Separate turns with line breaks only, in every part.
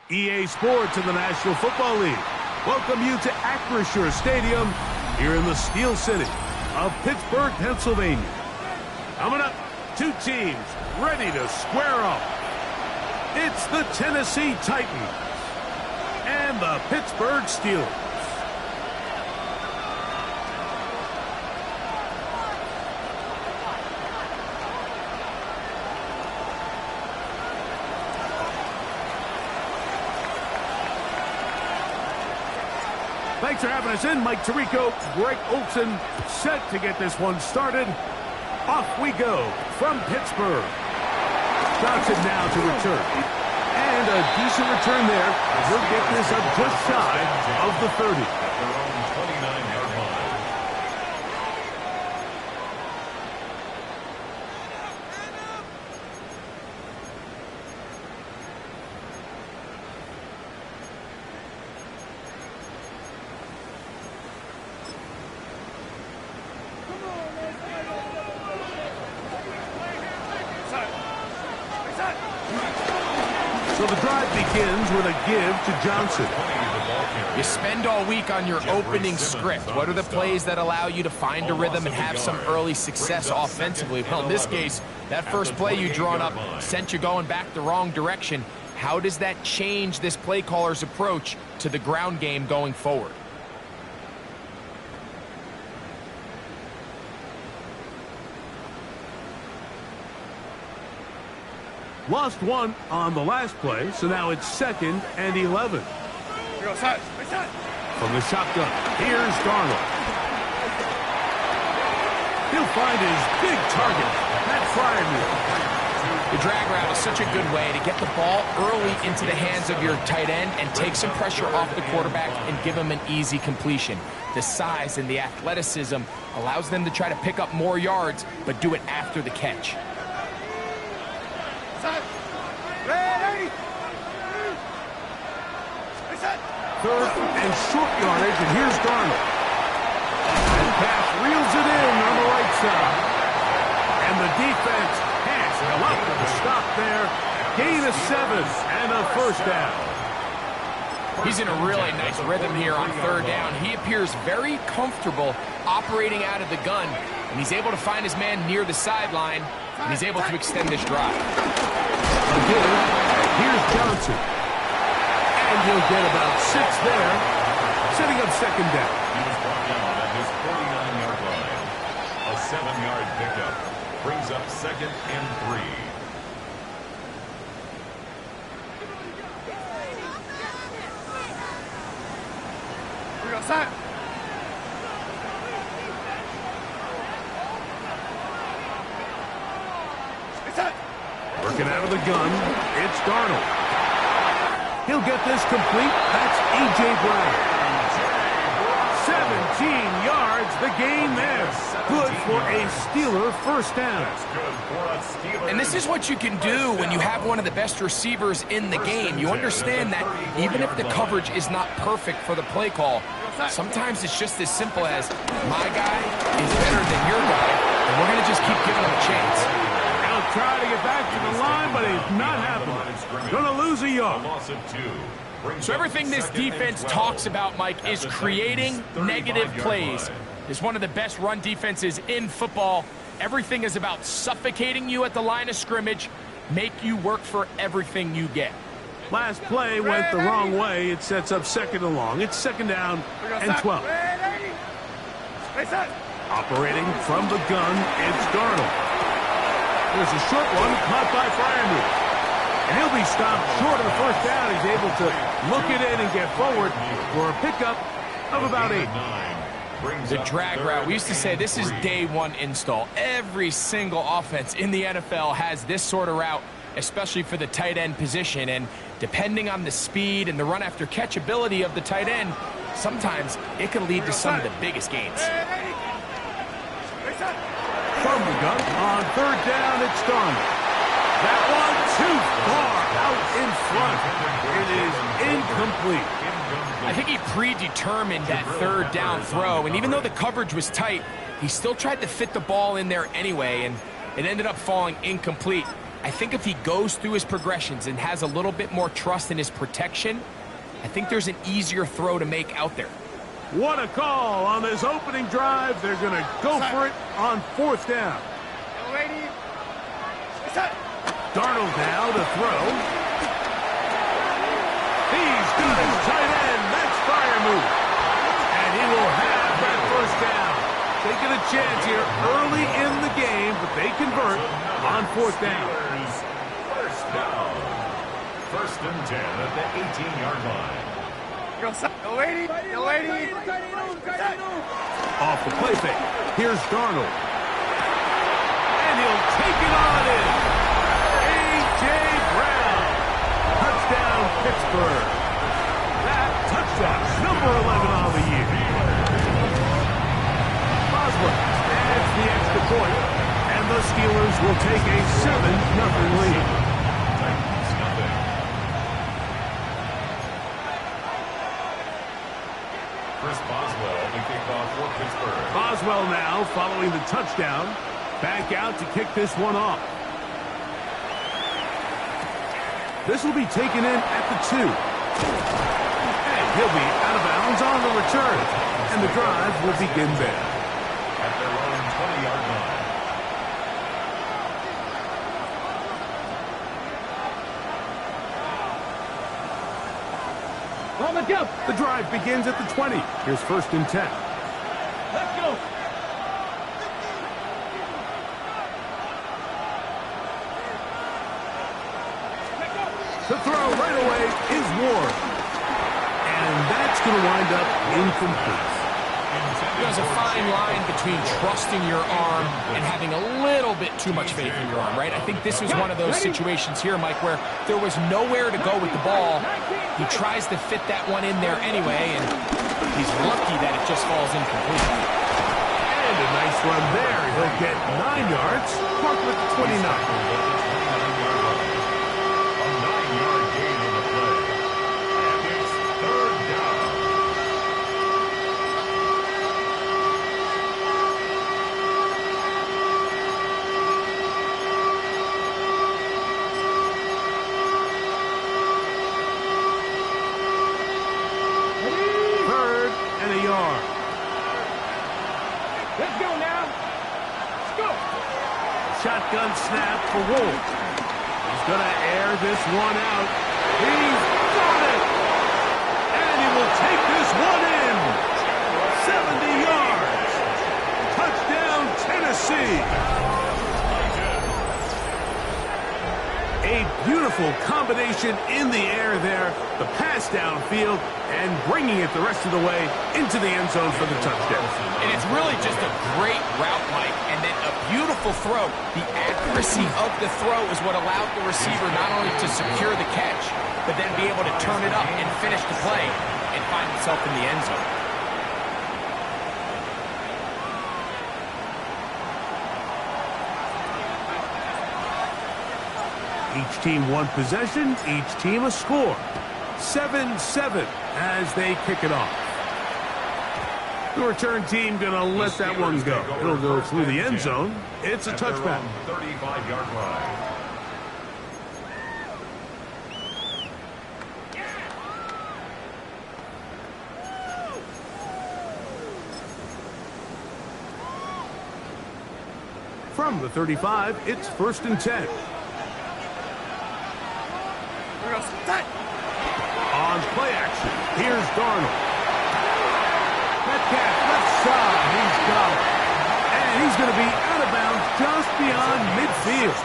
EA Sports and the National Football League welcome you to Acrisure Stadium here in the Steel City of Pittsburgh, Pennsylvania. Coming up, two teams ready to square up. It's the Tennessee Titans and the Pittsburgh Steelers. Thanks for having us in. Mike Tirico, Greg Olson, set to get this one started. Off we go from Pittsburgh. Johnson now to return. And a decent return there. He'll get this up just shy of the 30. So the drive begins with a give to Johnson.
You spend all week on your opening script. What are the plays that allow you to find a rhythm and have some early success offensively? Well, in this case, that first play you drawn up sent you going back the wrong direction. How does that change this play caller's approach to the ground game going forward?
Lost one on the last play, so now it's 2nd and 11. From the shotgun, here's Darnold. He'll find his big target, Pat Freiermuth.
The drag route is such a good way to get the ball early into the hands of your tight end and take some pressure off the quarterback and give him an easy completion. The size and the athleticism allows them to try to pick up more yards, but do it after the catch.
Third and short yardage, and here's Darnold. And pass reels it in on the right side. And the defense has come up with a stop there. Gain of 7 and a first down.
He's in a really nice rhythm here on third down. He appears very comfortable operating out of the gun, and he's able to find his man near the sideline, and he's able to extend this drive.
Again, here's Johnson. And he'll get about 6 there, setting up second down.
He was brought down at his 49-yard line. A 7-yard pickup brings up 2nd and 3.
We got set.
Working out of the gun, it's Darnold. He'll get this complete. That's A.J. Brown. 17 yards, the gain there. Good for a Steeler first down.
And this is what you can do when you have one of the best receivers in the game. You understand that even if the coverage is not perfect for the play call, sometimes it's just as simple as my guy is better than your guy, and we're going to just keep giving him a chance.
He'll try to get back to the line, but it's not happening. Going to lose a yard.
So everything this defense talks about, Mike, is creating negative plays. It's one of the best run defenses in football. Everything is about suffocating you at the line of scrimmage, make you work for everything you get.
Last play went the wrong way. It sets up 2nd and long. It's 2nd down and 12. Operating from the gun, it's Darnold. There's a short one caught by Freiermuth. And he'll be stopped short of the first down. He's able to look it in and get forward for a pickup of about 8.
The drag route, we used to say this is day one install. Every single offense in the NFL has this sort of route, especially for the tight end position. And depending on the speed and the run after catch ability of the tight end, sometimes it can lead to some of the biggest gains.
From the gun on third down, it's Darnold. That one too far out in front. It is incomplete.
I think he predetermined that third down throw, and even though the coverage was tight, he still tried to fit the ball in there anyway, and it ended up falling incomplete. I think if he goes through his progressions and has a little bit more trust in his protection, I think there's an easier throw to make out there.
What a call on this opening drive. They're going to go for it on 4th down. Darnold now to throw. He's got his tight end. That's Freiermuth. And he will have that 1st down. Taking a chance here early in the game, but they convert on 4th down.
1st down. 1st and 10 at the 18-yard line.
Off the play fake. Here's Darnold. And he'll take it on in. A.J. Brown. Touchdown, Pittsburgh. That touchdown, number 11 on the year. Boswell adds the extra point, and the Steelers will take a 7-0 lead.
Titans nothing. Chris Boswell, the kickoff for Pittsburgh.
Boswell now following the touchdown. Back out to kick this one off. This will be taken in at the 2. And he'll be out of bounds on the return. And the drive will begin there.
At their own 20-yard line.
The drive begins at the 20. Here's 1st and 10.
Let's go.
The throw right away is Ward. And that's going to wind up incomplete.
There's a fine line between trusting your arm and having a little bit too much faith in your arm, right? I think this is one of those situations here, Mike, where there was nowhere to go with the ball. He tries to fit that one in there anyway, and he's lucky that it just falls incomplete.
And a nice run there. He'll get 9 yards. Mark with the 29.
A 9-yard gain on the play. And it's 3rd down.
Shotgun snap for Wolf. He's going to air this one out. He's got it! And he will take this one in. 70 yards. Touchdown, Tennessee. A beautiful combination in the air there. The pass downfield and bringing it the rest of the way into the end zone for the touchdown.
And it's really just a great route, Mike, and then a beautiful throw. The accuracy of the throw is what allowed the receiver not only to secure the catch, but then be able to turn it up and finish the play and find himself in the end zone.
Each team one possession, each team a score. 7-7 as they kick it off. The return team going to let that one go. It'll go through the end zone. It's a touchback.
35-yard line.
From the 35, it's 1st and 10. On play action, here's Darnold. Metcalf, left side, he's got it. And he's going to be out of bounds just beyond midfield.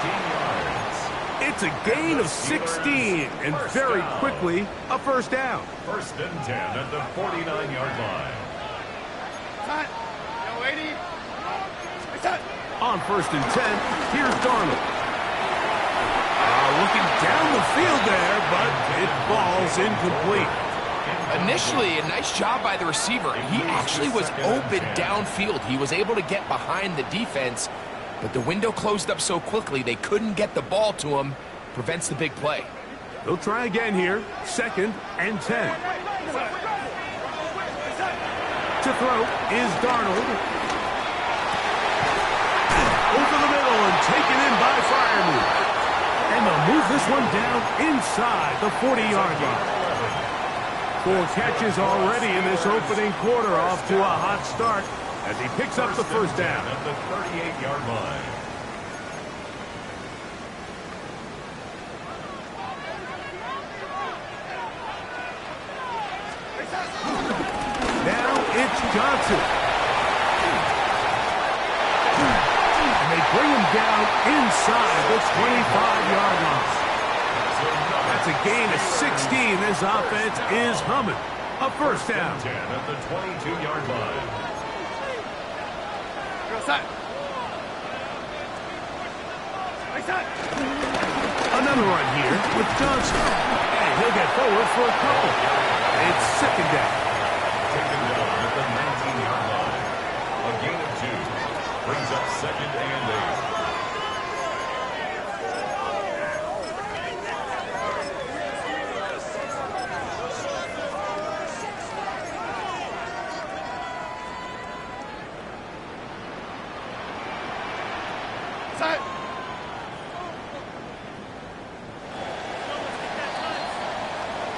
It's a gain of 16, and very quickly, a 1st down.
1st and 10 at the 49-yard line.
On 1st and 10, here's Darnold. Looking down the field there, but it falls incomplete.
Initially, a nice job by the receiver. He actually was open downfield. He was able to get behind the defense, but the window closed up so quickly they couldn't get the ball to him. Prevents the big play.
They'll try again here. 2nd and 10. To throw is Darnold. Over the middle and taken in by Freiermuth. And they'll move this one down inside the 40-yard line. 4 catches already in this opening quarter, off to a hot start as he picks up the first down.
At the 38-yard line.
Now it's Johnson. And they bring him down inside the 25-yard line. That's a gain of 16. This offense is humming. A first down.
10 at the 22-yard line.
Another run here with Johnson. And he'll get forward for a couple. It's second down.
Taken down at the 19-yard line. A gain of 2. Brings up second and 8.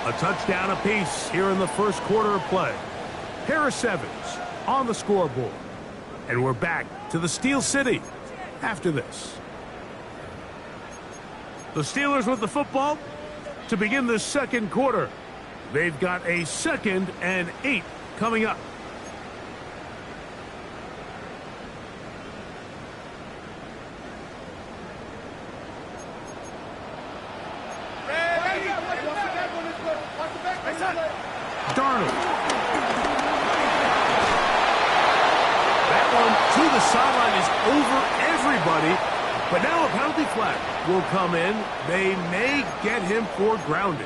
A touchdown apiece here in the first quarter of play. Harris Evans on the scoreboard. And we're back to the Steel City after this. The Steelers with the football to begin the second quarter. They've got a 2nd and 8 coming up. Darnold. That one to the sideline is over everybody. But now a penalty flag will come in. They may get him for grounding.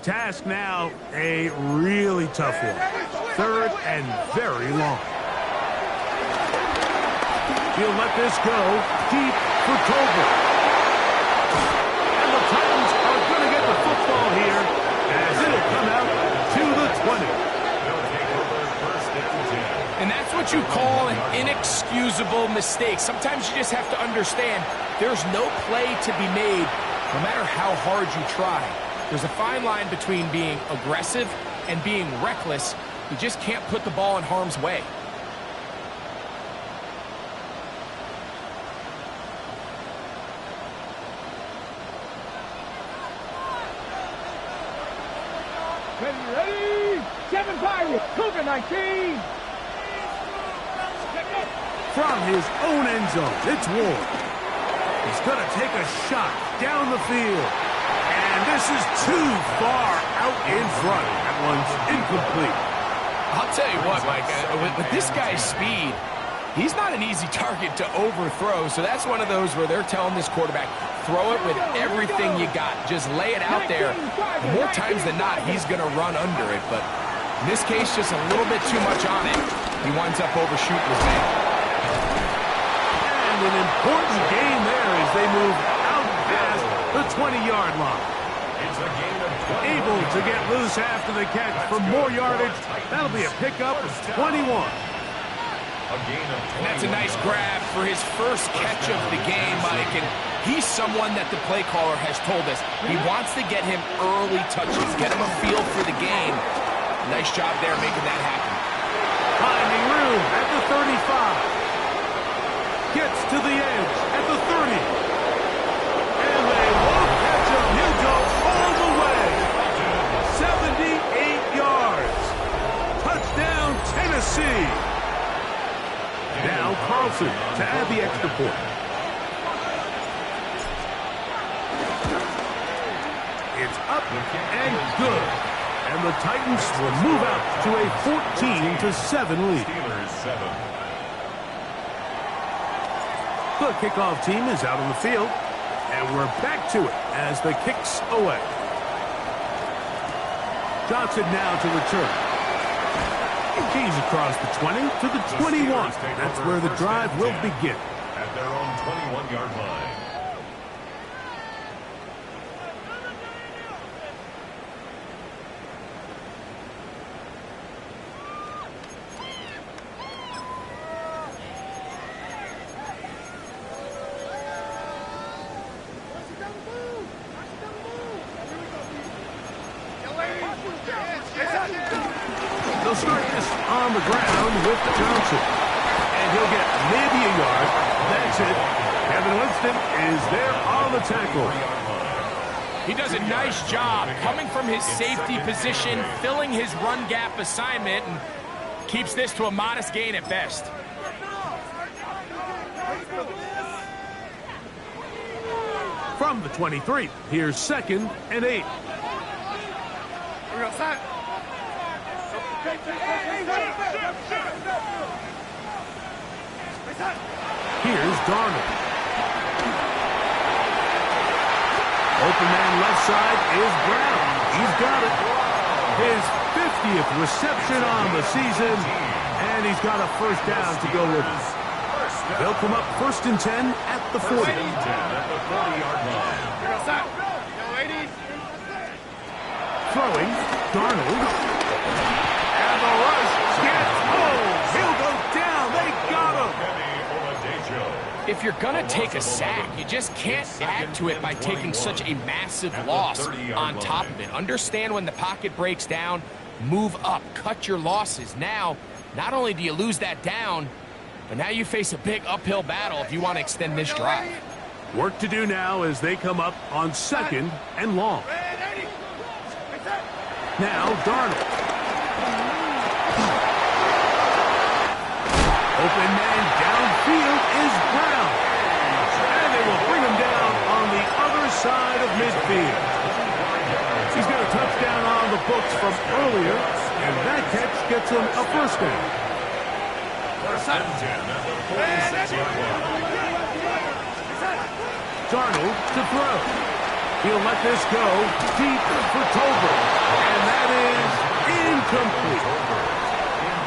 Task now, a really tough one. 3rd and very long. He'll let this go deep for Tolbert. And the Titans are going to get the football here as it'll come out to the 20.
They'll take over first and 10.
And that's what you call an inexcusable mistake. Sometimes you just have to understand there's no play to be made no matter how hard you try. There's a fine line between being aggressive and being reckless. You just can't put the ball in harm's way.
Ready? 7 Pirates, Cougar 19.
From his own end zone, it's Ward. He's going to take a shot down the field. And this is too far out in front. That one's incomplete.
I'll tell you what, Mike, with this guy's speed, he's not an easy target to overthrow. So that's one of those where they're telling this quarterback, throw it with everything you got. Just lay it out there. More times than not, he's going to run under it. But in this case, just a little bit too much on it. He winds up overshooting his man.
And an important gain there as they move out past the 20-yard line.
It's a gain of 20.
Able to get loose after the catch for more yardage. That'll be a pickup of 21.
A gain of 20.
And that's a nice grab for his first catch of the game, Mike. And he's someone that the play caller has told us he wants to get him early touches, get him a feel for the game. Nice job there making that happen.
Finding room at the 35. Gets to the edge at the 30. And they won't catch him. He'll go all the way. 78 yards. Touchdown, Tennessee. Now Carlson to add the extra point. It's up and good. And the Titans will move out to a 14-7 lead.
Steelers 7.
The kickoff team is out on the field. And we're back to it as the kick's away. Johnson now to return. He's across the 20 to the 21. That's where the drive will begin.
at their own 21-yard line.
They'll start this on the ground with Johnson. And he'll get maybe a yard. That's it. Kevin Winston is there on the tackle.
He does a nice job coming from his safety position, filling his run gap assignment, and keeps this to a modest gain at best.
From the 23, here's 2nd and 8. Here's Darnold. Open man left side is Brown. He's got it. His 50th reception on the season, and he's got a first down to go with it. They'll come up 1st and 10 at the 40.
1st and 10 at the 40-yard line.
Throwing, Darnold. And the rush gets home. He'll go down. They got him.
If you're going to take a sack, you just can't add to it by taking such a massive loss on top of it. Understand when the pocket breaks down, move up, cut your losses. Now, not only do you lose that down, but now you face a big uphill battle if you want to extend this drive.
Work to do now as they come up on 2nd and long. Now, Darnold. Open man downfield is Brown. And they will bring him down on the other side of midfield. He's got a touchdown on the books from earlier, and that catch gets him a first down.
1st and 10 at the 46-yard line.
Darnold to throw. He'll let this go deep for Tolbert. And that is incomplete.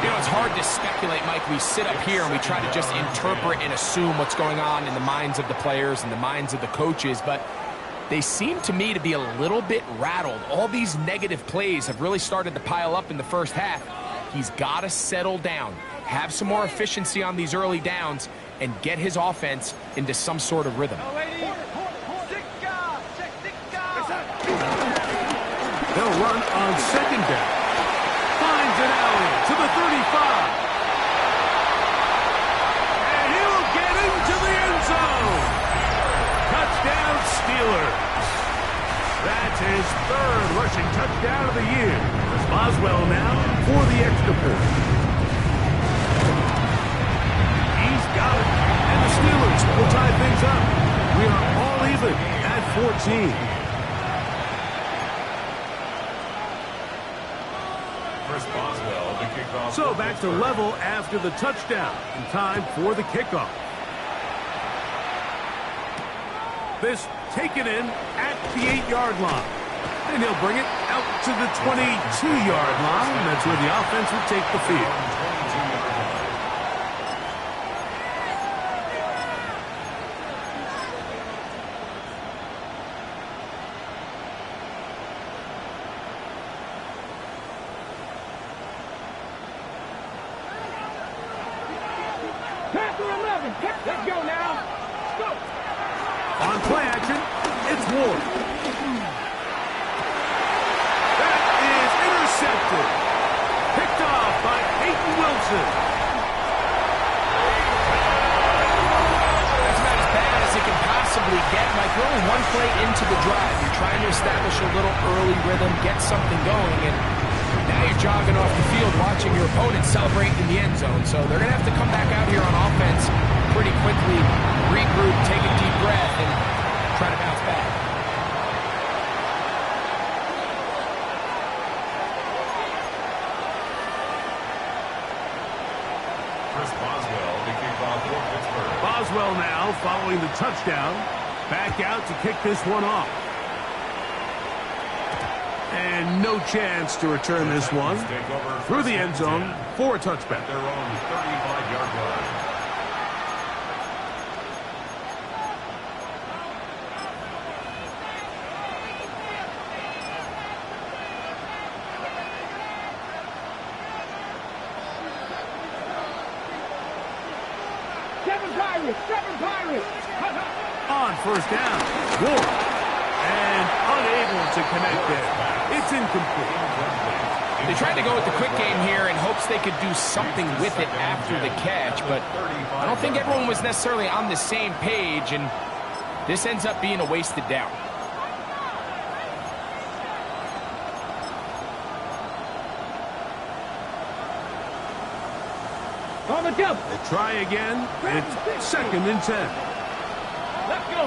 You know, it's hard to speculate, Mike. We sit up here and we try to just interpret and assume what's going on in the minds of the players and the minds of the coaches, but they seem to me to be a little bit rattled. All these negative plays have really started to pile up in the first half. He's got to settle down, have some more efficiency on these early downs, and get his offense into some sort of rhythm.
They'll run on 2nd down. Finds an alley to the 35. And he'll get into the end zone. Touchdown Steelers. That's his 3rd rushing touchdown of the year. It's Boswell now for the extra point. He's got it. And the Steelers will tie things up. We are all even at 14. So back to level after the touchdown. In time for the kickoff. This taken in at the 8-yard line. And he'll bring it out to the 22-yard line. That's where the offense will take the field.
Let's go now. Go.
On play action, it's Ward. That is intercepted. Picked off by Peyton Wilson.
That's about as bad as it can possibly get. Like, we're only one play into the drive. You're trying to establish a little early rhythm, get something going, and now you're jogging off the field watching your opponent celebrate in the end zone. So they're going to have to come back out here on offense pretty quickly, regroup, take a deep breath, and try to bounce back.
Chris Boswell to kick off for Pittsburgh.
Boswell now following the touchdown. Back out to kick this one off. And no chance to return this one through the end zone for a touchback.
Their own 35-yard line.
Seven Pirates.
On first down, Ward. And unable to connect there. It's incomplete.
They tried to go with the quick game here in hopes they could do something with it after the catch, but I don't think everyone was necessarily on the same page, and this ends up being a wasted down.
On the jump.
They try again. It's second and 10.
Let's go.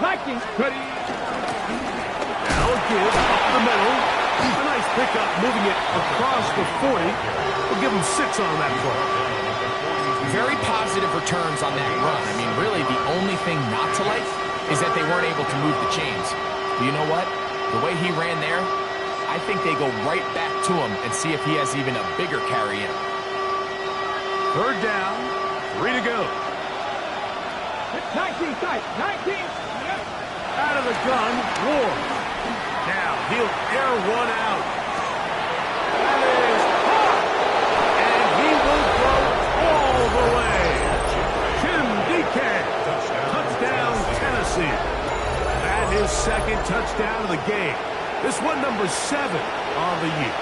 Vikings.
Ready. Now a give up the middle. A nice pickup, moving it across the 40. We'll give them 6 on that play.
Very positive returns on that run. I mean, really, the only thing not to like is that they weren't able to move the chains. But you know what? The way he ran there, I think they go right back to him and see if he has even a bigger carry in.
Third down, 3 to go.
19 tight. 19.
Out of the gun, Ward. Now he'll air one out. That is hot. And he will go all the way. Jim DK. Touchdown, Tennessee. That is second touchdown of the game. This one number 7 on the year.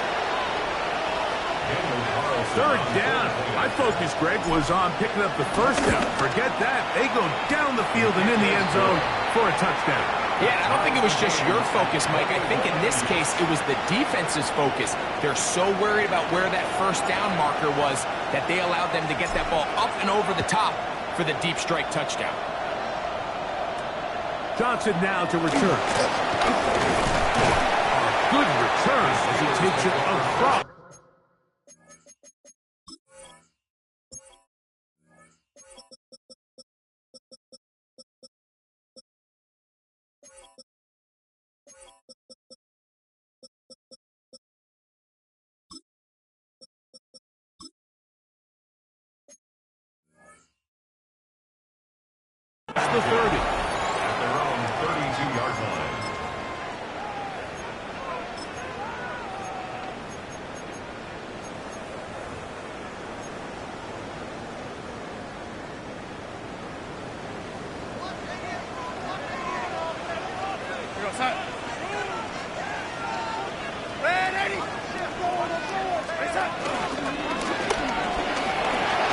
Third down. My focus, Greg, was on picking up the first down. Forget that. They go down the field and in the end zone for a touchdown.
Yeah, I don't think it was just your focus, Mike. I think in this case, it was the defense's focus. They're so worried about where that first down marker was that they allowed them to get that ball up and over the top for the deep strike touchdown.
Johnson now to return. Good return as he takes it across. The 30.
At their own 32-yard line.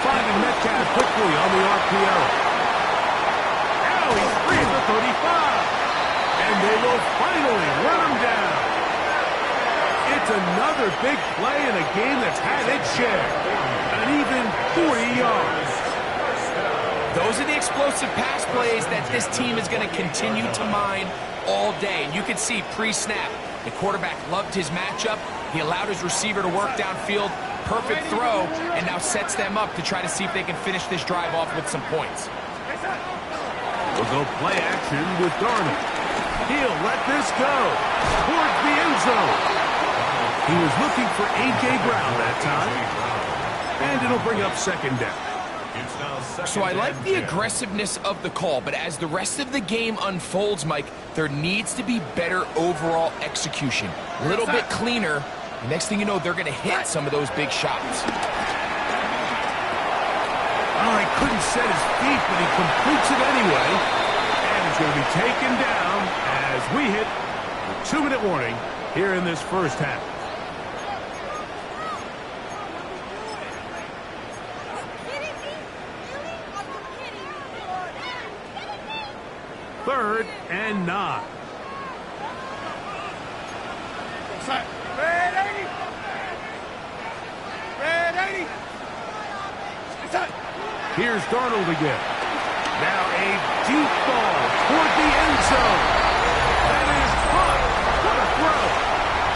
Finding Metcalf quickly on the RPO. He's free at the 35. And they will finally run him down. It's another big play in a game that's had its share. An even 40 yards.
Those are the explosive pass plays that this team is going to continue to mine all day. And you can see pre-snap, the quarterback loved his matchup. He allowed his receiver to work downfield. Perfect throw, and now sets them up to try to see if they can finish this drive off with some points.
We'll go play action with Darnold. He'll let this go towards the end zone. He was looking for A.J. Brown that time. And it'll bring up second down.
So I like the aggressiveness of the call, but as the rest of the game unfolds, Mike, there needs to be better overall execution. A little bit cleaner. The next thing you know, they're going to hit some of those big shots.
Oh, he couldn't set his feet, but he completes it anyway. And it's going to be taken down as we hit the 2-minute warning here in this first half. Third and 9. Here's Darnold again. Now a deep ball toward the end zone. That is caught. What a throw.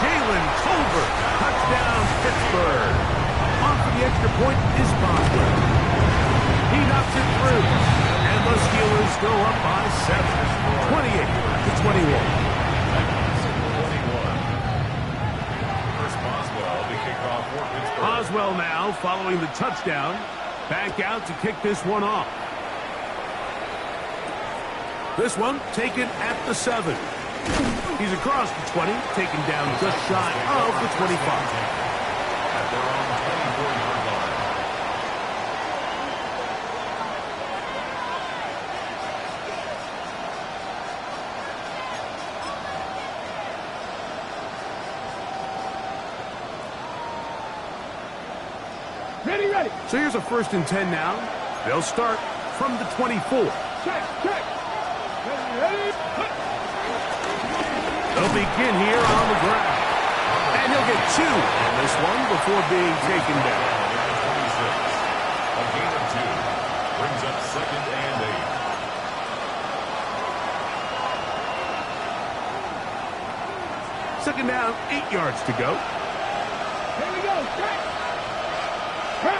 Jalen Tolbert. Touchdown, Pittsburgh. On for the extra point is Boswell. He knocks it through. And the Steelers go up by 7. 28-21. Boswell now following the touchdown. Back out to kick this one off. This one taken at the 7. He's across the 20, taken down just shy of the 25. At their own 24-yard line.
Ready, ready.
So here's a 1st and 10 now. They'll start from the 24.
Check, check. Ready, ready.
They'll begin here on the ground. And he'll get 2 on this one before being taken down.
A gain of 2 brings up 2nd and 8.
2nd down, 8 yards to go.
Here we go. Check.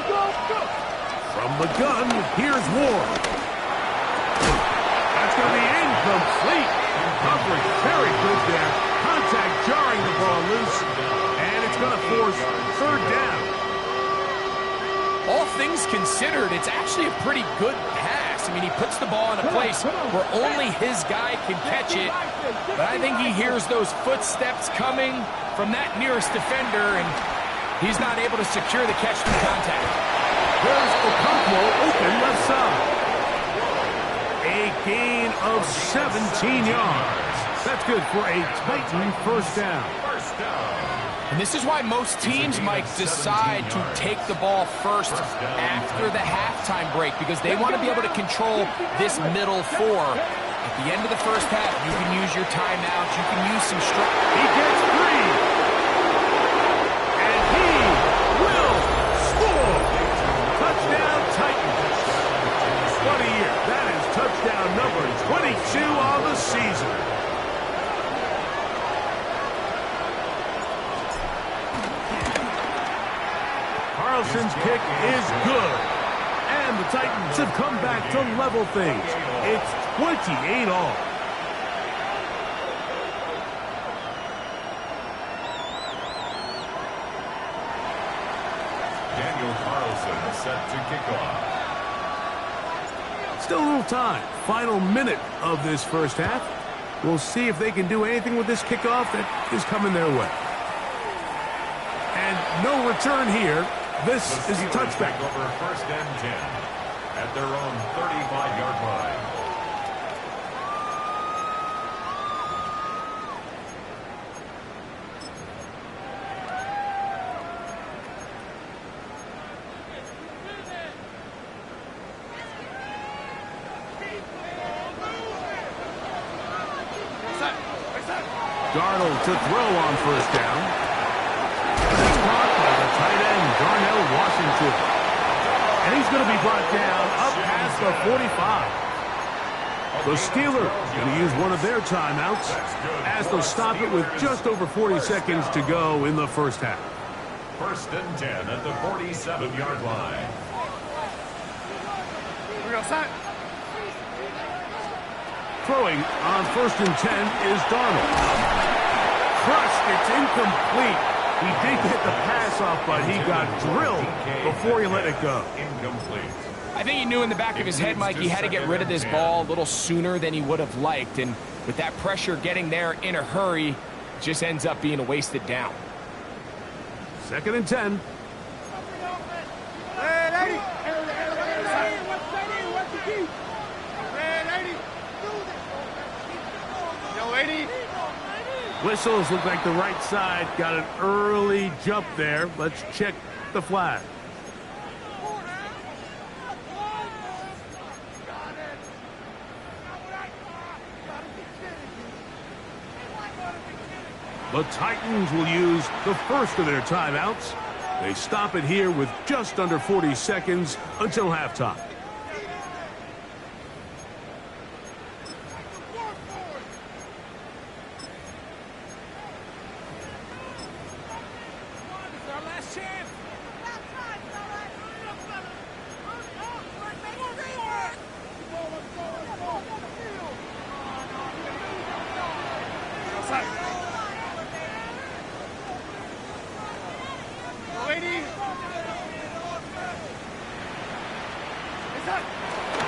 Go.
From the gun, here's Ward. That's going to be incomplete. Coverage very good there. Contact jarring the ball loose. And it's going to force 3rd down.
All things considered, it's actually a pretty good pass. I mean, he puts the ball in a place where only his guy can catch it. But I think he hears those footsteps coming from that nearest defender, and he's not able to secure the catch through contact.
There's Okonkwo open left side. A gain of 17 yards. That's good for a Titan 1st down.
And this is why most teams, Mike, decide to take the ball first after the halftime break, because they want to be able to control this middle 4. At the end of the first half, you can use your timeouts, you can use some
He gets 3. And he will score. Touchdown Titans. What a year. That is touchdown number 22 on the season. Carlson's kick is good. And the Titans have come back to level things. It's 28 all.
Daniel Carlson set to kick off.
Still a little time. Final minute of this first half. We'll see if they can do anything with this kickoff that is coming their way. And no return here. This is a touchback.
Over 1st and 10 at their own 35-yard line.
Darnold to throw on 1st down. That's caught by the tight end, Darnell Washington. And he's going to be brought down up past the 45. The Steelers going to use one of their timeouts as they'll stop it with just over 40 seconds to go in the first half.
1st and 10 at the 47-yard line.
Throwing on 1st and 10 is Darnold. Crushed, it's incomplete. He did get the pass off, but he got drilled before he let it go.
Incomplete.
I think he knew in the back of his head, Mike, he had to get rid of this ball a little sooner than he would have liked. And with that pressure getting there in a hurry, it just ends up being a wasted down.
2nd and 10. Whistles look like the right side got an early jump there. Let's check the flag. The Titans will use the first of their timeouts. They stop it here with just under 40 seconds until halftime.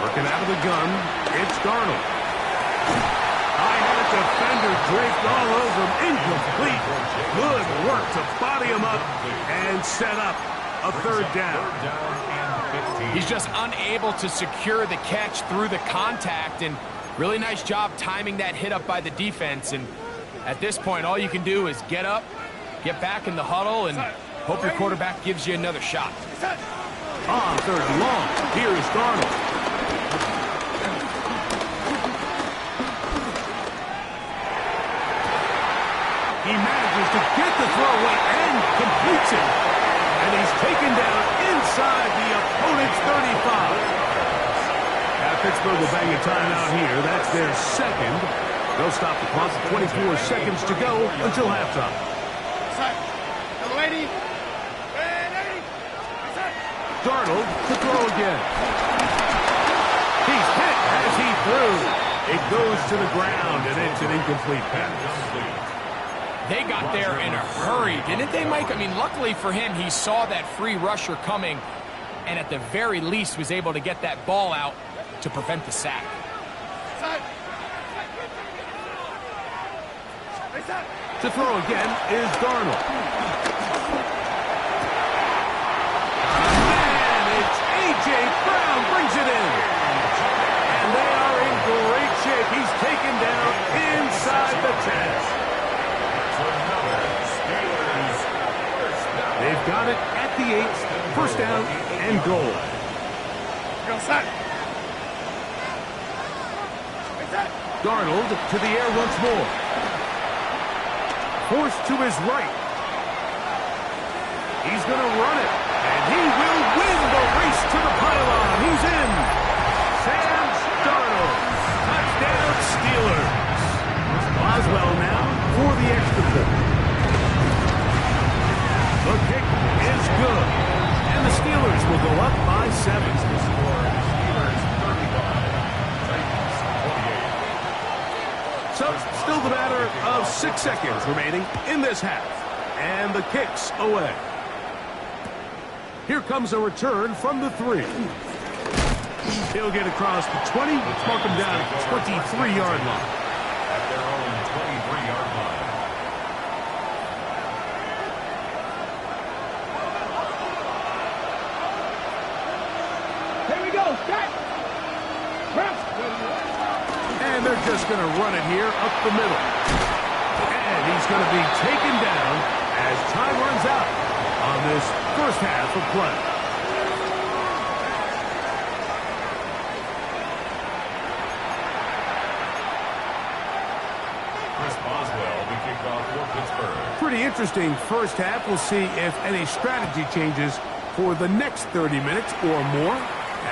Working out of the gun, it's Darnold. I had a defender draped all over him, incomplete. Good work to body him up and set up a 3rd down.
He's just unable to secure the catch through the contact, and really nice job timing that hit up by the defense. And at this point, all you can do is get up, get back in the huddle, and hope your quarterback gives you another shot.
On third and long, here is Darnold. He manages to get the throw away and completes it. And he's taken down inside the opponent's 35. Now Pittsburgh will bang a timeout here. That's their second. They'll stop the clock with 24 seconds to go until halftime. Darnold to throw again. He's hit as he threw. It goes to the ground, and it's an incomplete pass.
They got there in a hurry, didn't they, Mike? I mean, luckily for him, he saw that free rusher coming, and at the very least was able to get that ball out to prevent the sack.
To throw again is Darnold. And it's A.J. Brown brings it in. And they are in great shape. He's taken down inside the 10. They've got it at the 8. First down and goal. Darnold to the air once more. Forced to his right. He's going to run it. And he will win the race to the pylon. He's in. Sam Darnold. Touchdown Steelers. Boswell now for the extra point. The kick is good. And the Steelers will go up by 7. So, still the matter of 6 seconds remaining in this half. And the kick's away. Here comes a return from the 3. He'll get across the 20, mark him down at the 23-yard line.
At their own 23-yard line.
Here we go. Set.
And they're just going to run it here up the middle. And he's going to be taken down as time runs out on this first half of play.
Chris Boswell, the kickoff for Pittsburgh.
Pretty interesting first half. We'll see if any strategy changes for the next 30 minutes or more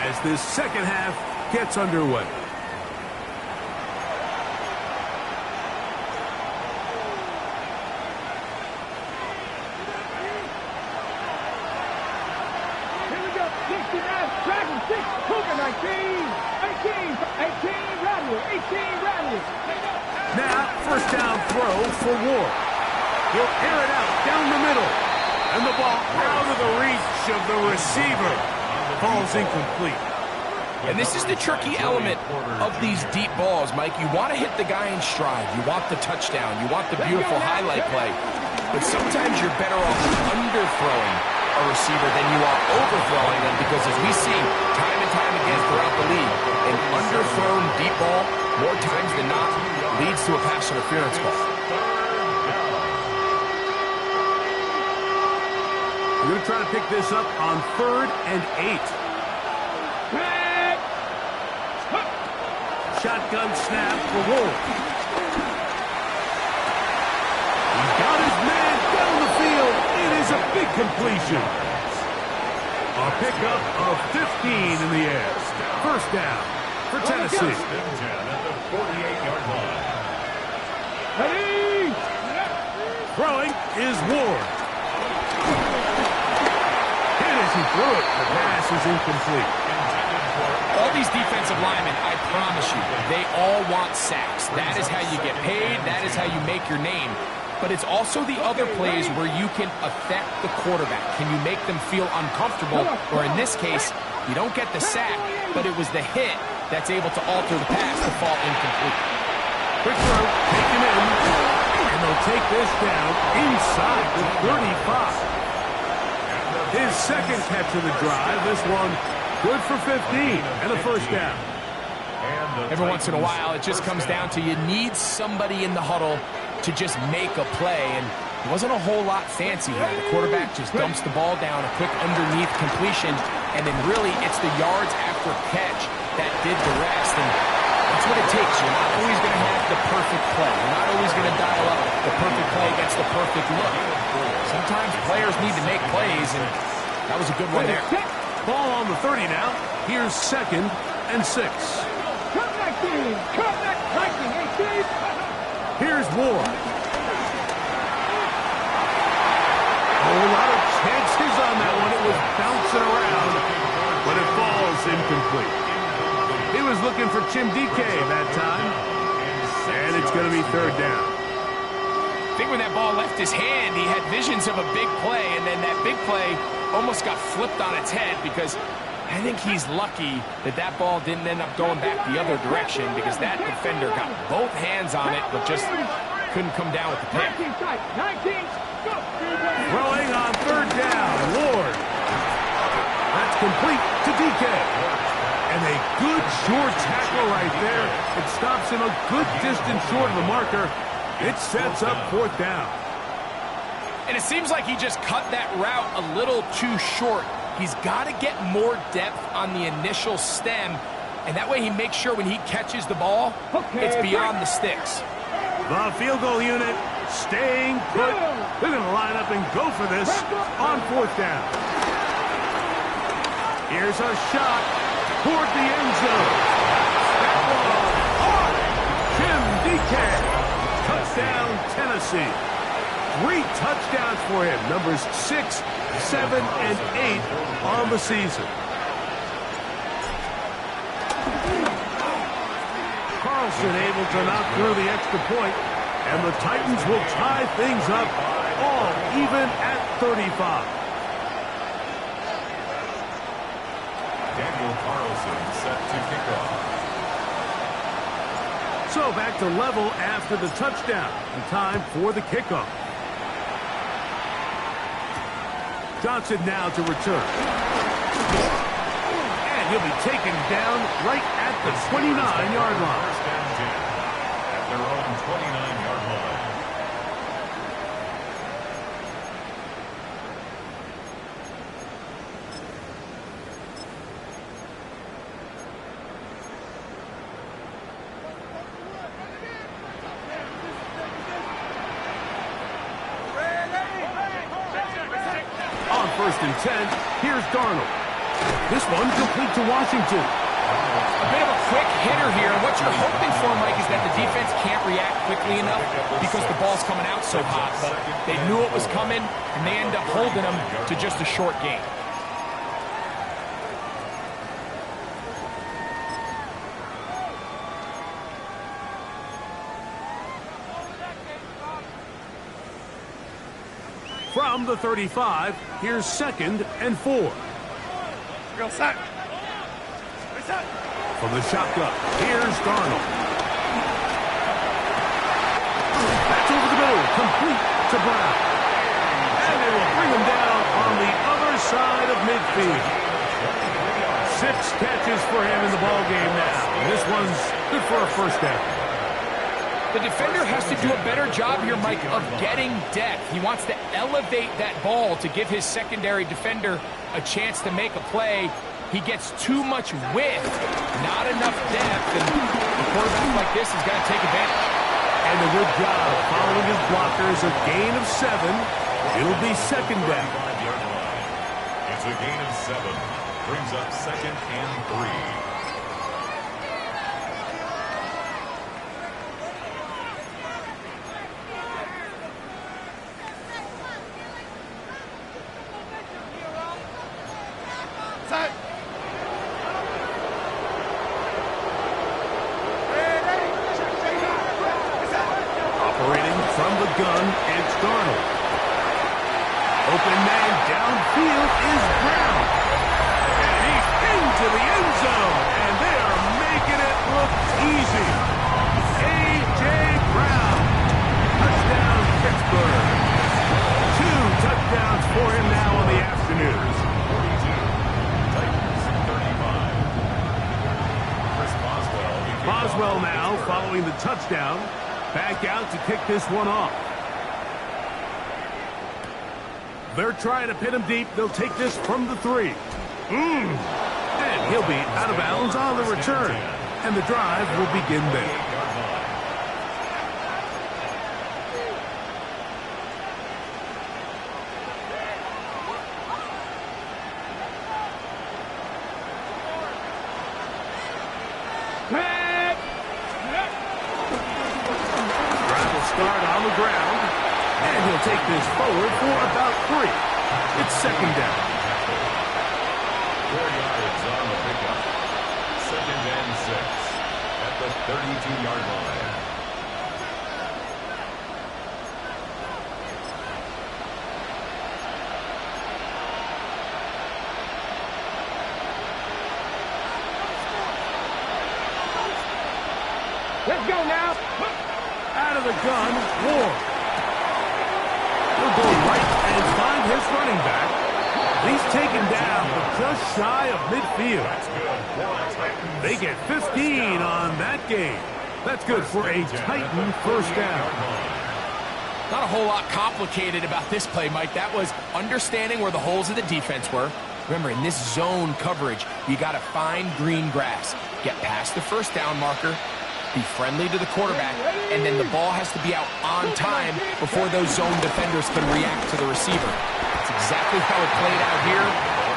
as this second half gets underway. Now, first down throw for Ward. He'll air it out down the middle. And the ball out of the reach of the receiver. Ball's incomplete.
And this is the tricky element of these deep balls, Mike. You want to hit the guy in stride. You want the touchdown. You want the beautiful highlight play. But sometimes you're better off underthrowing a receiver than you are overthrowing them, because as we see time and time again throughout the league, an underthrown deep ball, more times than not, leads to a pass interference call.
We're going to try to pick this up on 3rd and 8. Shotgun snap for Wolf. He's got his man down the field. It is a big completion. A pickup of 15 in the air. First down for Tennessee.
At the 48-yard line.
Ready?
Throwing is Ward. And as he threw it, the pass is incomplete.
All these defensive linemen, I promise you, they all want sacks. That is how you get paid. That is how you make your name. But it's also the other plays where you can affect the quarterback. Can you make them feel uncomfortable? Or in this case, you don't get the sack, but it was the hit that's able to alter the pass to fall incomplete.
Quick throw, taken in, and they'll take this down inside the 35. His second catch of the drive, this one good for 15 and a first down.
Every once in a while, it just comes down to you need somebody in the huddle to just make a play, and it wasn't a whole lot fancy here. The quarterback just dumps the ball down, a quick underneath completion, and then really it's the yards after catch that did the rest. And that's what it takes. You're not always going to have the perfect play. You're not always going to dial up the perfect play against the perfect look. Sometimes players need to make plays, and that was a good one there.
Ball on the 30 now. Here's 2nd and 6.
Come back, team! Come back, Viking, hey,
Here's Ward. A whole lot of chances on that one. It was bouncing around, but it falls incomplete. He was looking for Tim DK that time, and it's going to be 3rd down.
I think when that ball left his hand, he had visions of a big play, and then that big play almost got flipped on its head because I think he's lucky that that ball didn't end up going back the other direction because that defender got both hands on it but just couldn't come down with the pick.
19, go!
Throwing on 3rd down, Ward. That's complete to DK. And a good short tackle right there. It stops him a good distance short of the marker. It sets up 4th down.
And it seems like he just cut that route a little too short. He's got to get more depth on the initial stem, and that way he makes sure when he catches the ball, it's beyond the sticks.
The field goal unit staying put. They're going to line up and go for this on 4th down. Here's a shot toward the end zone. That ball off. Tim DK. Touchdown, Tennessee. 3 touchdowns for him. Numbers 6, 7, and 8 on the season. Carlson able to knock through the extra point, and the Titans will tie things up all even at 35.
Daniel Carlson set to kick off.
So back to level after the touchdown. And time for the kickoff. Johnson now to return. And he'll be taken down right at the 29-yard line.
First and 10 at their own 29-yard line.
First and 10, here's Darnold. This one complete to Washington.
A bit of a quick hitter here, and what you're hoping for, Mike, is that the defense can't react quickly enough because the ball's coming out so hot. But they knew it was coming, and they end up holding them to just a short gain.
From the 35, here's 2nd and 4.
Real set.
From the shotgun, here's Darnold. That's over the middle, complete to Brown. And they will bring him down on the other side of midfield. 6 catches for him in the ballgame now. This one's good for a first down.
The defender has to do a better job here, Mike, of getting depth. He wants to elevate that ball to give his secondary defender a chance to make a play. He gets too much width, not enough depth, and a quarterback like this has got to take advantage.
And a good job following his blockers, a gain of 7. It'll be 2nd down.
It's a gain of 7. Brings up 2nd and 3.
Operating from the gun, it's Darnold. Open man downfield is Brown. And he's into the end zone. And they are making it look easy. A.J. Brown. Touchdown, Pittsburgh. 2 touchdowns for him now on the afternoon.
42. Titans 35. Chris Boswell.
Boswell now following the touchdown. Back out to kick this one off. They're trying to pin him deep. They'll take this from the 3. And he'll be out of bounds on the return. And the drive will begin there. Drive will start on the ground. And he'll take this forward for about 3. It's second down.
4 yards on the pickup. Second and 6 at the 32-yard line.
Let's go now.
Out of the gun, Ward. He'll go right and find his running back. He's taken down, but just shy of midfield. They get 15 on that game. That's good for a Titan first down.
Not a whole lot complicated about this play, Mike. That was understanding where the holes of the defense were. Remember, in this zone coverage, you got to find green grass. Get past the first down marker, be friendly to the quarterback, and then the ball has to be out on time before those zone defenders can react to the receiver. That's exactly how it played out here.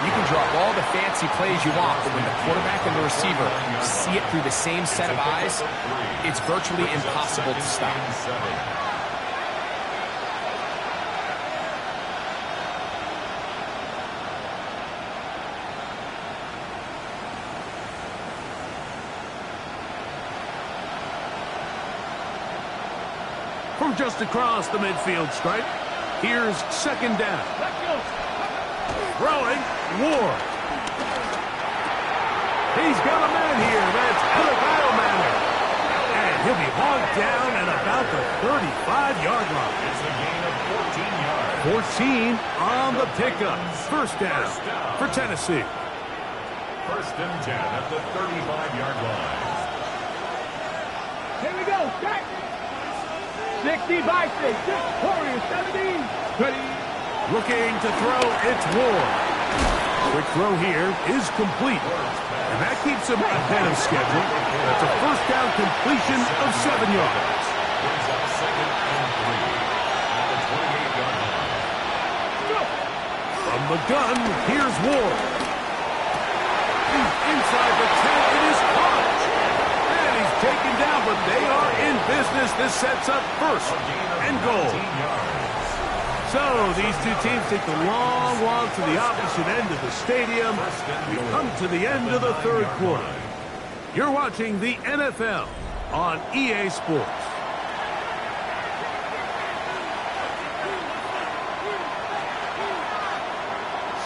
You can draw all the fancy plays you want, but when the quarterback and the receiver see it through the same set of eyes, it's virtually impossible to stop.
From just across the midfield stripe, here's second down. Throwing, Ward. He's got a man here. That's Adebayo Manor. And he'll be hogged down at about the 35-yard line.
It's a gain of 14 yards.
14 on the pickup. First down for Tennessee.
First and 10 at the 35-yard line.
Here we go. Back. 60 by 6. Warriors 17. Ready.
Looking to throw, it's Ward. Quick throw here is complete. And that keeps him ahead of schedule. That's a first down completion of 7 yards.
Brings up second and 3 at the 28-yard line.
From the gun, here's Ward. He's inside the 10. It is caught. And he's taken down, but they are in business. This sets up first and goal. So these two teams take the long walk to the opposite end of the stadium. We come to the end of the third quarter. You're watching the NFL on EA Sports.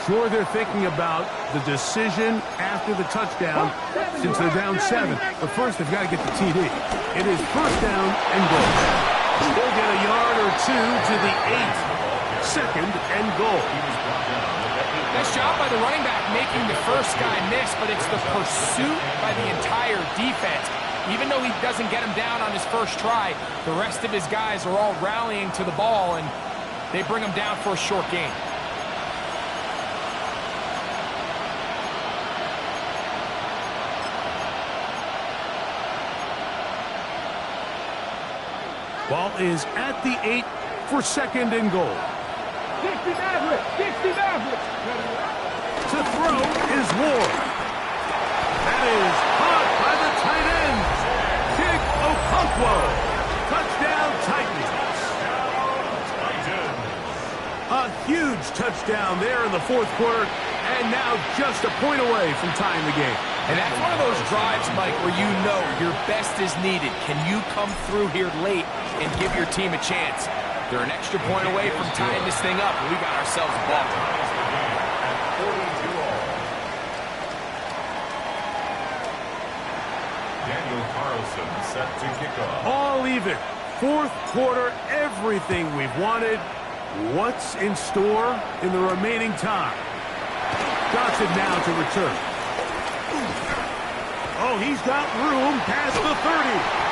Sure, they're thinking about the decision after the touchdown since they're down 7. But first, they've got to get the TD. It is first down and goal. They'll get a yard or 2 to the 8. Second and goal.
Nice job by the running back making the first guy miss, but it's the pursuit by the entire defense. Even though he doesn't get him down on his first try, the rest of his guys are all rallying to the ball, and they bring him down for a short gain.
Ball is at the 8 for second and goal.
60 Maverick. 60 Maverick.
To throw is Ward. That is caught by the tight end. Chig Okonkwo. Touchdown Titans. A huge touchdown there in the fourth quarter, and now just a point away from tying the game.
And that's one of those drives, Mike, where you know your best is needed. Can you come through here late and give your team a chance? They're an extra point away from tying this thing up, and we got ourselves a ball.
Daniel Carlson set to kick off.
All even. Fourth quarter, everything we've wanted. What's in store in the remaining time? Dotson now to return. Oh, he's got room past the 30.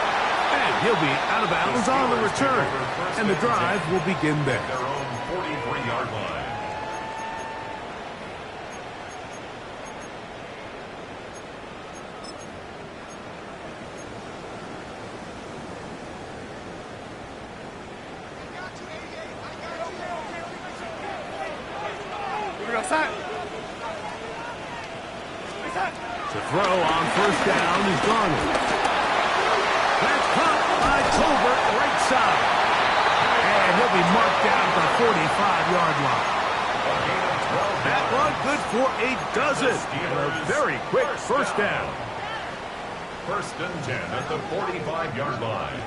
And he'll be out of bounds on the return. And the drive will begin there.
Their own 43-yard line.
To throw on first down is Darnold. That's caught by Tolbert, right side. And he'll be marked down at the 45-yard line. That one good for a dozen. And a very quick first down.
First and 10 at the 45-yard line.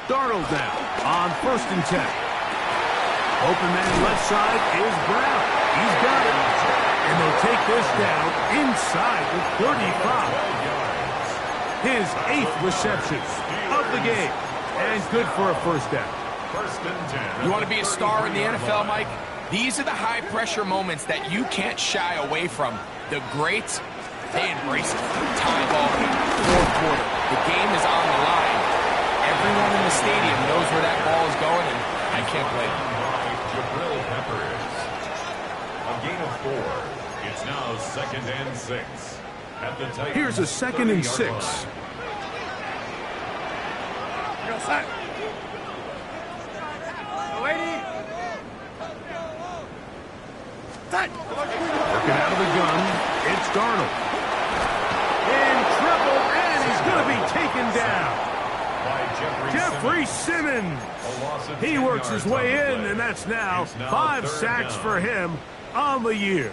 Darnold now on first and 10. Open man left side is Brown. He's got it. And they'll take this down inside the 35. His 8th reception of the game. And good for a first down.
First and 10.
You want to be a star in the NFL, Mike? These are the high-pressure moments that you can't shy away from. The greats, they embrace it. Tie ball game, fourth quarter. The game is on the line. Everyone in the stadium knows where that ball is going, and I can't blame them.
Jabril Peppers. A gain of 4. It's now second and 6. At the Titans,
here's a second and 6. Working out of the gun, it's Darnold. In trouble, and he's going to be taken down. Jeffrey Simmons. He works his way in, and that's now 5 sacks for him on the year.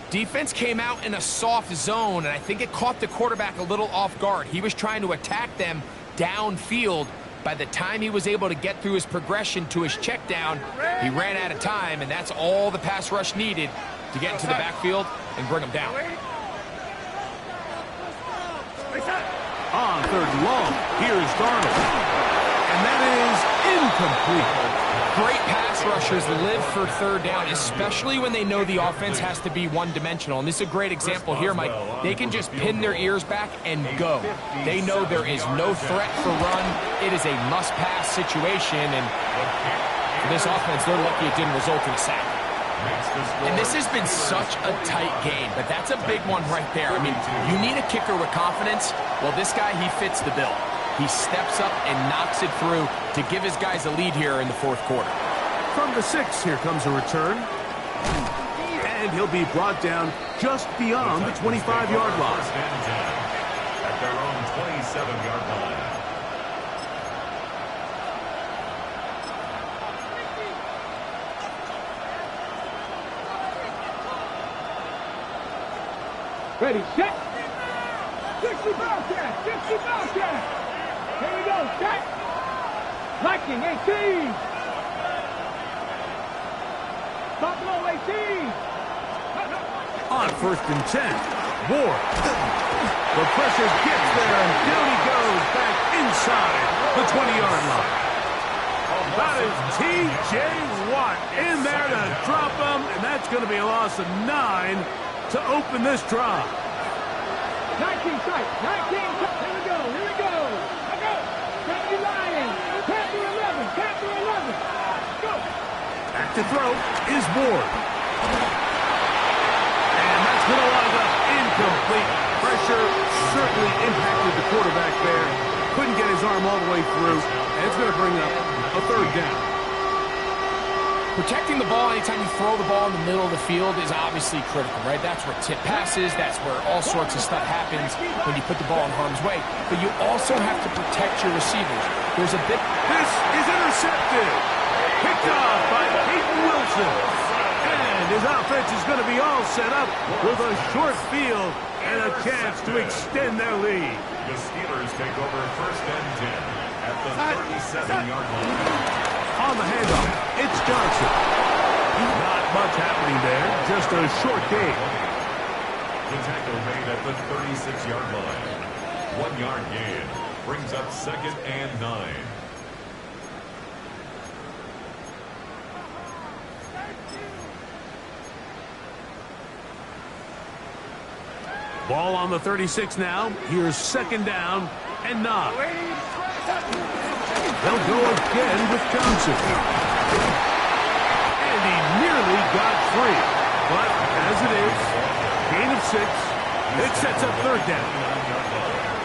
Defense came out in a soft zone, and I think it caught the quarterback a little off guard. He was trying to attack them downfield. By the time he was able to get through his progression to his check down, he ran out of time, and that's all the pass rush needed to get into the backfield and bring him down.
On third and long, here's Darnold. And that is incomplete.
Great pass rushers live for third down, especially when they know the offense has to be one-dimensional. And this is a great example here, Mike. They can just pin their ears back and go. They know there is no threat for run. It is a must-pass situation, and for this offense, they're lucky it didn't result in a sack. And this has been such a tight game, but that's a big one right there. I mean, you need a kicker with confidence. Well, this guy, he fits the bill. He steps up and knocks it through to give his guys a lead here in the fourth quarter.
From the 6, here comes a return. And he'll be brought down just beyond the 25-yard line.
At their own 27-yard line.
Ready, set. 60 Bobcat, 60 Bobcat. Here we go, set. Liking 18. Buffalo 18.
On first and 10, Ward. The pressure gets there, and down he goes back inside the 20-yard line. That is T.J. Watt in there to drop him, and that's going to be a loss of 9 to open this drive.
19 strike, 19 strike. Here we go, here we go. Let's go. Panther Lions, Panther 11, Panther 11. Go.
Back to throw is Ward. And that's going to wind up incomplete. Pressure certainly impacted the quarterback there. Couldn't get his arm all the way through, and it's going to bring up a third down.
Protecting the ball anytime you throw the ball in the middle of the field is obviously critical, right? That's where tip passes, that's where all sorts of stuff happens when you put the ball in harm's way. But you also have to protect your receivers. There's a bit...
This is intercepted. Picked off by Peyton Wilson. And his offense is going to be all set up with a short field and a chance to extend their lead.
The Steelers take over first and 10 at the 37-yard line.
On the handoff, it's Johnson. Not much happening there, just a short gain.
The tackle made at the 36-yard line. 1 yard gain brings up second and 9.
Ball on the 36 now. Here's second down and 9. They'll go again with Johnson. And he nearly got free. But as it is, gain of 6. It sets up third down.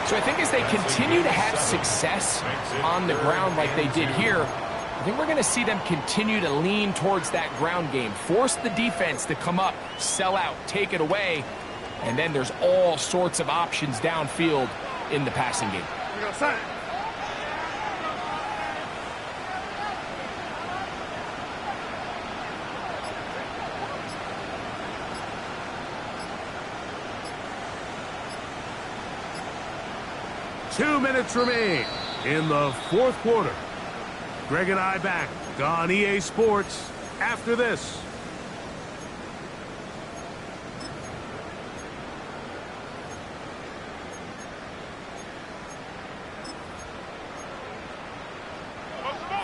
So I think as they continue to have success on the ground like they did here, I think we're going to see them continue to lean towards that ground game, force the defense to come up, sell out, take it away, and then there's all sorts of options downfield in the passing game.
Here we go, son.
2 minutes remain in the fourth quarter. Greg and I back on EA Sports after this.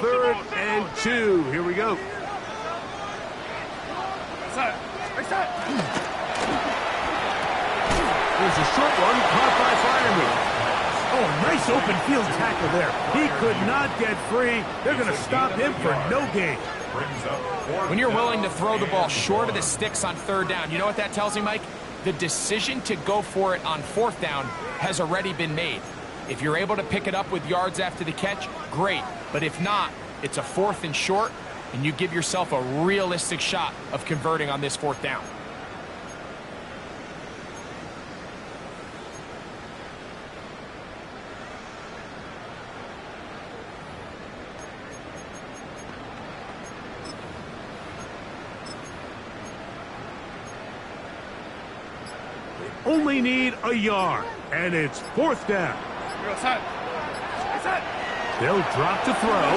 Third and 2. Here we go. There's a short one caught by Fireman. Oh, nice open field tackle there. He could not get free. They're going to stop him for no gain.
When you're willing to throw the ball short of the sticks on third down, you know what that tells me, Mike? The decision to go for it on fourth down has already been made. If you're able to pick it up with yards after the catch, great. But if not, it's a 4th and short, and you give yourself a realistic shot of converting on this fourth down.
Only need a yard, and it's fourth down. They'll drop to throw.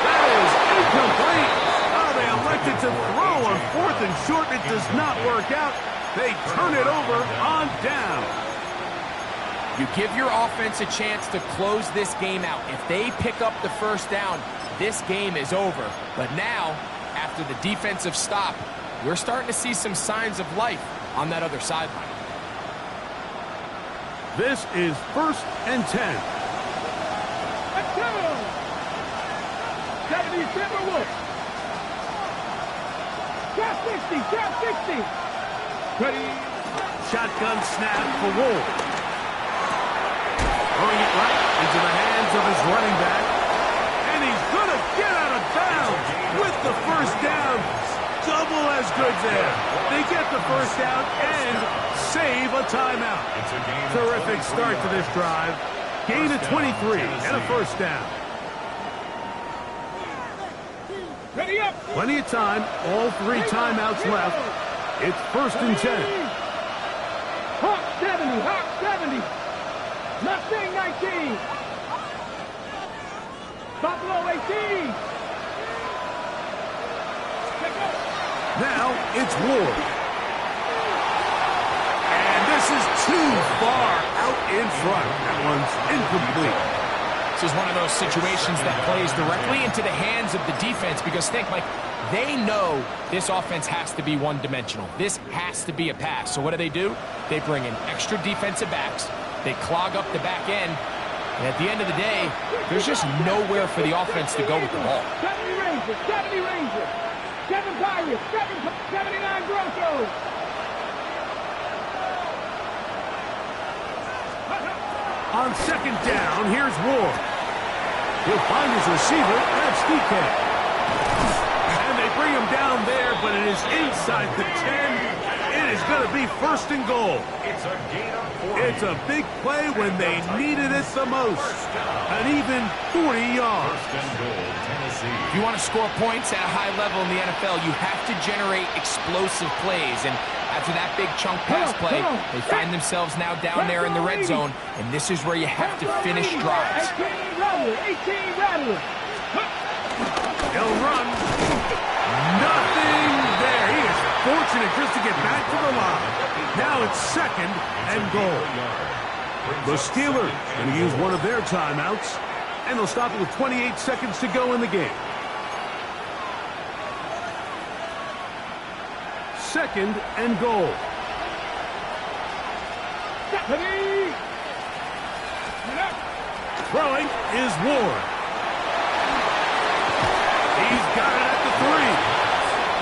That is incomplete. Oh, they elected to throw on 4th and short. It does not work out. They turn it over on down.
You give your offense a chance to close this game out. If they pick up the first down, this game is over. But now, after the defensive stop, we're starting to see some signs of life on that other sideline.
This is 1st and 10.
Let's go! 70 Timberwolves. Trap 60, trap 60. Ready.
Shotgun snap for Wolf. Throwing it right into the hands of his running back. And he's going to get out of bounds with the first down. Double as good there. They get the first down and save a timeout. Terrific start to this drive. Gain of 23 and a first down.
Ready up.
Plenty of time. All 3 timeouts left. It's 1st and 10.
Hawk 70, Hawk 70. Mustang 19. Buffalo 18.
Now it's Ward. And this is too far out in front. That one's incomplete.
This is one of those situations that plays directly into the hands of the defense because think, Mike, they know this offense has to be one-dimensional. This has to be a pass. So what do? They bring in extra defensive backs. They clog up the back end. And at the end of the day, there's just nowhere for the offense to go with the ball.
70 Rangers, 70 Rangers. 7 Pirates, 79 Broncos.
On second down, here's Ward. He'll find his receiver. That's DK. And they bring him down there, but it is inside the 10. It is going to be 1st and goal.
It's a gain of 40.
It's a big play when they needed it the most. An even 40 yards.
1st and goal, Tennessee.
If you want to score points at a high level in the NFL, you have to generate explosive plays. And after that big chunk pass play, they find themselves now down there in the red zone. And this is where you have to finish drives.
18 Rattler.
He'll run. Nothing there. He is fortunate just to get back to the line. Now it's 2nd and goal. The Steelers going to use one of their timeouts, and they'll stop it with 28 seconds to go in the game. 2nd and goal. Throwing is Ward. He's got it at the 3.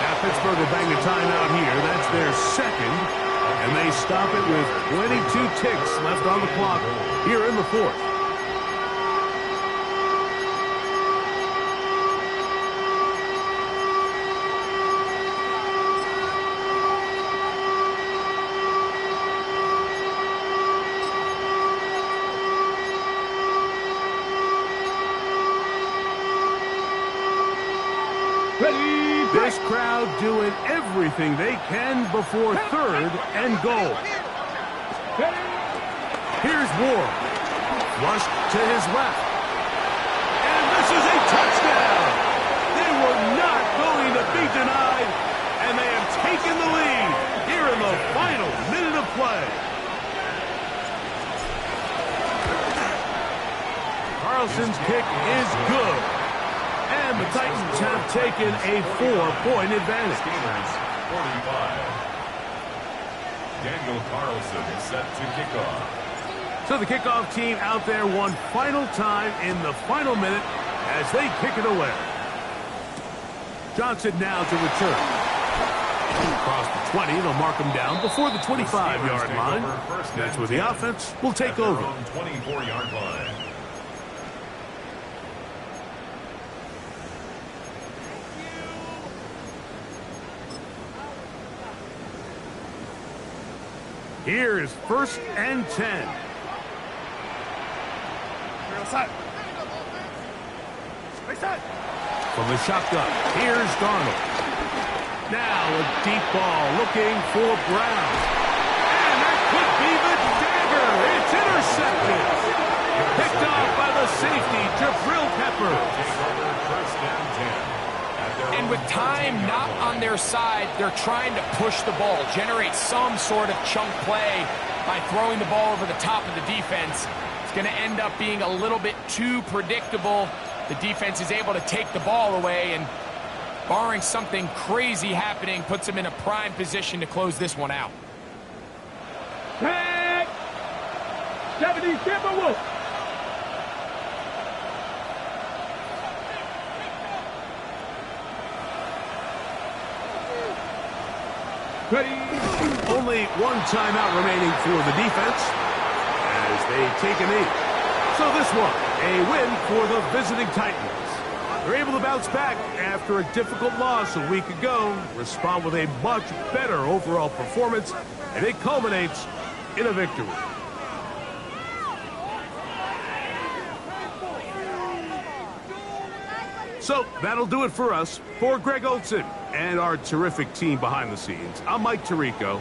Now Pittsburgh will bang a timeout here. That's their 2nd. And they stop it with 22 ticks left on the clock here in the fourth. This crowd doing everything they can before third and goal. Here's Ward. Flushed to his left. And this is a touchdown. They were not going to be denied, and they have taken the lead here in the final minute of play. Carlson's kick is good. And the Titans have taken a 4-point advantage.
45. Daniel Carlson set to kick off.
So the kickoff team out there one final time in the final minute as they kick it away. Johnson now to return. Across the 20, they'll mark him down before the 25-yard line. That's where the offense will take over.
24-yard line.
Here is 1st and 10. From the shotgun, here's Darnold. Now a deep ball looking for Brown. And that could be the dagger. It's intercepted. Picked off by the safety, Jabril Peppers.
And with time not on their side, they're trying to push the ball, generate some sort of chunk play by throwing the ball over the top of the defense. It's going to end up being a little bit too predictable. The defense is able to take the ball away, and barring something crazy happening, puts them in a prime position to close this one out.
Tag! 70 Timberwolves. Ready.
Only one timeout remaining for the defense as they take a knee. So this one, a win for the visiting Titans. They're able to bounce back after a difficult loss a week ago, respond with a much better overall performance, and it culminates in a victory. So that'll do it for us. For Greg Olsen and our terrific team behind the scenes, I'm Mike Tirico.